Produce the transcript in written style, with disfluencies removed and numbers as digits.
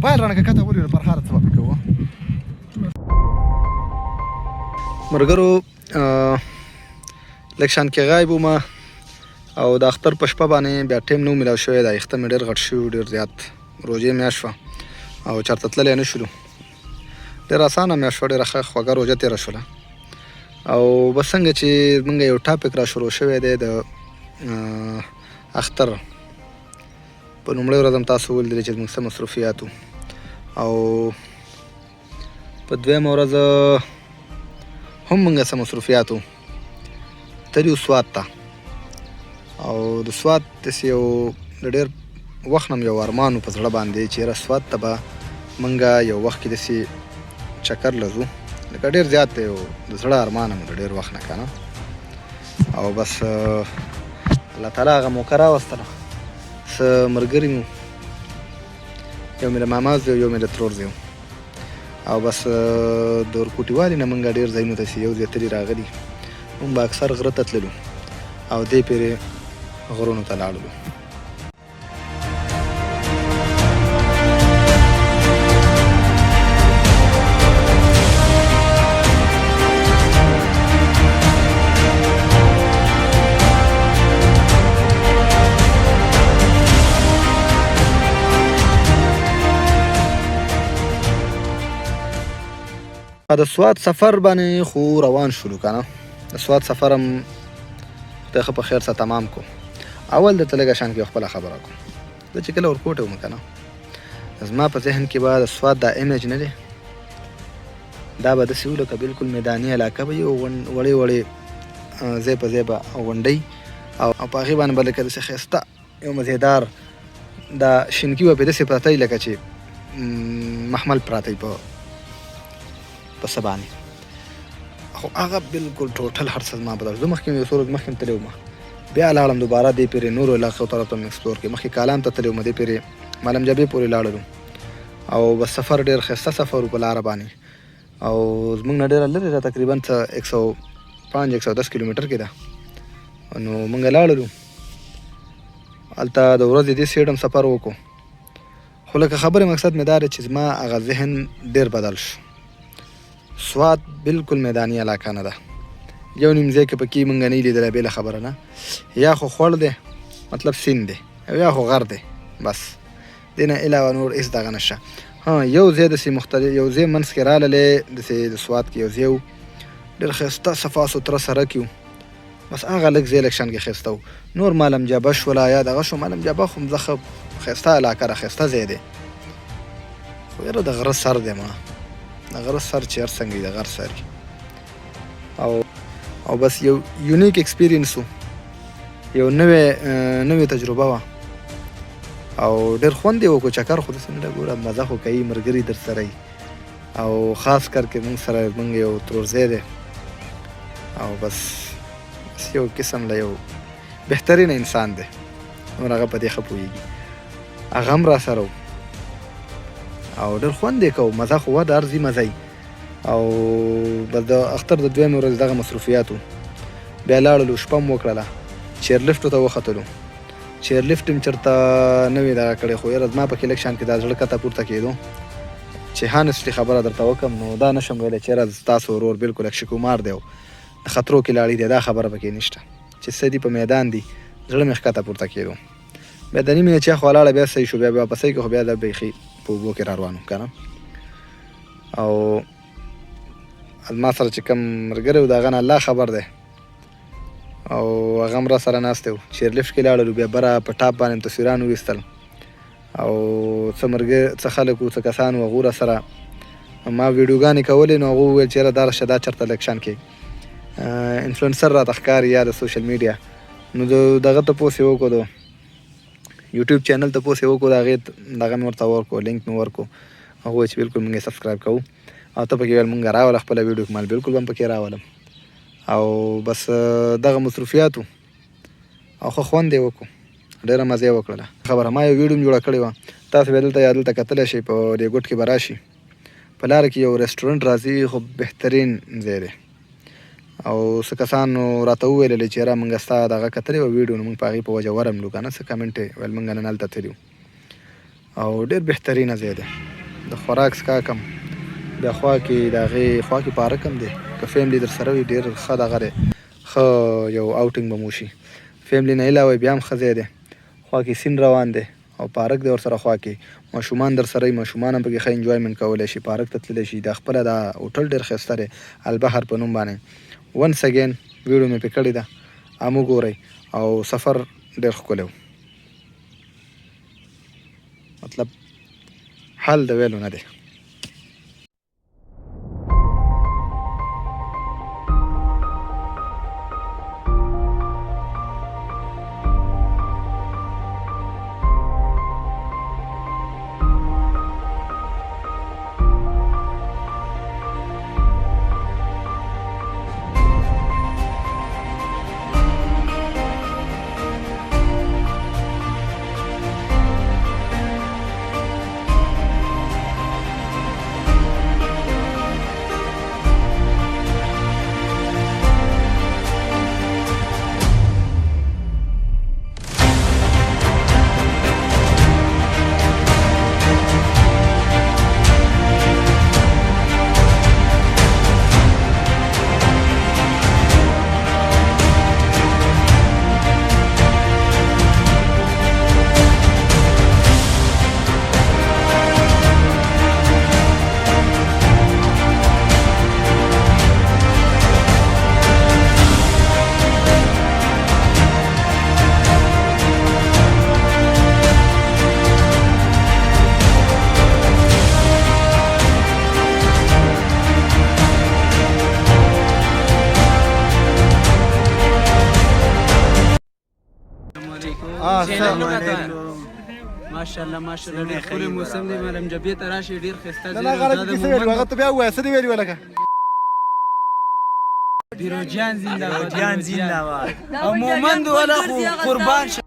موبایل رانه کته ولې پر هر څه به کوو مرګرو لږ شان کې غایب وم او د اختر په شپه باندې بیا ټیم نه میلاو شوی د اختر مې ډېر غټ شوی ډېر زیات روژې میاشت شوه او چېرته تللی نه شولو ډېر اسانه میاشت شوه ډېره ښه خوږه روژه تېره شوله او بس څنګه چې موږ یو ټاپک را شروع شوی دی د اختر په لومړۍ ورځ هم تاسو ولیدلې چې زموږ څه مصروفیات او په دویمه ورځ هم موږ څه مصروفیات تلي سوات ته او د سوات داسې یو د ډېر وخت نه یو ارمان په زړه باندې چې یاره سوات ته به موږ یو وخت کې داسې چکر لځو لکه ډېر زیات دی د زړه ارمان مو د ډېر وخت نه که نه او بس الله تعالی هغه موقع راوستله څه ملګري مو یو مې د ماما زوی یو مې د ترور زوی او بس د ورکوټي والي نه موږ ډېر ځایونو ته یو ځای تلي راغلي موږ به اکثر غره ته تللو او دې پېرې غرونو ته لاړلو د سوات سفر باندې خو روان شولو که نه د سوات سفر هم خدای ښه په خیر سره تمام کو اول درته لږه شان کې خپله خبره کوم زه چې کله ورکوټ وم که نه زما په ذهن کې به د سوات دا ایمیج نه دی دا به داسې و لکه بلکل میداني علاقه به یو وړې وړې ځای په ځای به غونډۍ او په هغې باندې به لکه داسې ښایسته یو مزېدار دا شینکي به پرې داسې پراته وي لکه چې محمل پراته وي په څه باندې خو هغه بلکل ټوټل هر څه زما بدل زه مخکې یو څو ورځې مخکې هم تللی وم بیا لاړم دوباره دې پېرې نورو علاقو طرف ته مې ایکسپلور کړې مخکې کالام ته تللی وم دې پېرې مالم جبې پورې لاړلو او بس سفر ډېر ښایسته سفر و په لاره باندې او زموږ نه ډېره لرې ده تقریبا څه 105-110 کیلومیټر کې ده نو موږ لاړلو هلته د ورځې دې سیډ هم سفر وکړو خو لکه خبرې مقصد مې دا دی چې زما هغه ذهن ډېر بدل شو سوات بلکل میدانی علاقه نه ده یو نیم ځای کې پکې موږ نه لیدلی بېله خبره نه یا خو خوړ دی مطلب سیند دی او یا خو غر دی بس دې نه علاوه نور هېڅ دغه نشته یو ځای داسې مختلف یو ځای منځ کې راغلی داسې د سوات کې یو ځای و ډېر ښایسته صفا سوتره سړک و بس هغه لږ ځای لږ شان کې ښایسته و نور مالم جابه شوله یا دغه شو مالم جابه خو مځه ښایسته علاقه ده ښایسته ځای دی خو یاره د غره سر دی ما د غره سر چې هر څنګه وي د غر سر او بس یو یونیک ایکسپیرینس و یو نوې تجربه وه او ډېر خوند یې وکړو چکر خو داسې نه ده ګوره مزه خو کوي ملګري در سره او خاص کر کې موږ سره موږ یو ترورزی دی او بس یو قسم له یو بهترین انسان دی نور هغه په دې ښه پوهېږي هغه هم را سره و او ډېر خوند یې کوو مزه خو وه د هر ځي مزه او بس د اختر د دویمې ورځې دغه مصروفیات و بیا لاړلو شپه م وکړله چیرلفټو ته وختلو چیرلفټ هم چېرته نه وي دغه کړی خو یاره زما پکې لږ شان کې دا زړه کته پورته کېدو چې هانسټلي خبره درته وکړم نو دا نشم ویلی چې یاره ستاسو ورور بلکل اکشي کمار دی او د خطرو کې لاړې دی دا خبره پکې نشته چې څه دي په میدان دي زړه مې ښکته پورته کېدو بیا د نیمې چا خوا لاړه بیا صحیح شو بیا واپسۍ کې خو بیا دا بیخي په اوبو کې را روان وم که نه او ما سره چې کوم ملګری و د هغه نه الله خبر دی او هغه هم را سره ناست و چیرلفټ کې لاړلو بیا بره په ټاپ باندې تصویران وویستل او څه خلک و څه کسان و هغو را سره ما ویډیوګانې کولې نو هغو وویل چې یاره دا رشه دا چېرته لږ شان کې انفلوئنسر راته ښکاري یا د سوشل میډیا نو دغه تپوس یې وکړو د یوټیوب چینل تپوس یې وکړو د هغې دغه مې ورته ورکړو لینک مې ورکړو هغه وویل چې بلکل موږ یې سبسکرایب کوو او ته پکې ویل موږ راوله خپله ویډیو کې مال بلکل به هم پکې راولم او بس دغه مصروفیات و او ښه خوند یې وکړو ډېره مزه یې وکړله خبره ما یو ویډیو هم جوړه کړې وه تاسو بیا دلته یا دلته کتلی شئ په ریګوټ کې به راشي په لاره کې یو رسټورنټ راځي خو بهترین ځای دی او څه کسانو راته وویلل چې یاره موږ ستا دغه کتلې وه ویډیو نو موږ په هغې په وجه ورغلو که نه څه کمنټ یې ویل موږ نن هلته تللي او ډېر بهترینه ځای دی د خوراک څښاک هم بیا خوا کې د هغې خوا کې پارک هم دی که فیملی در سره وي ډېر ښه دغه دی ښه یو آوټینګ به مو وشي فیملی نه علاوه بیا هم ښه ځای دی خوا کې سیند روان دی او پارک دی ورسره خوا کې ماشومان در سره وي ماشومان هم پکې ښه انجوایمنټ کولی شي پارک ته تللی شي دا خپله دا هوټل ډېر ښایسته دی البحر په نوم باندې ونس اګین ویډیو مې پرې کړې ده هم وګورئ او سفر ډېر ښکلی و مطلب حال د ویلو نه دی ماشاءالله ماشاءالله ډېر ښکلی موسم دی معلم جبې ته راشئ ډېر ښایسته ځای نه غلط کیسه ویلو هغه ته بیا ووایه څه دې ویلي لکه پیروجیان زنده‌باد او مومند والا خو قربان شه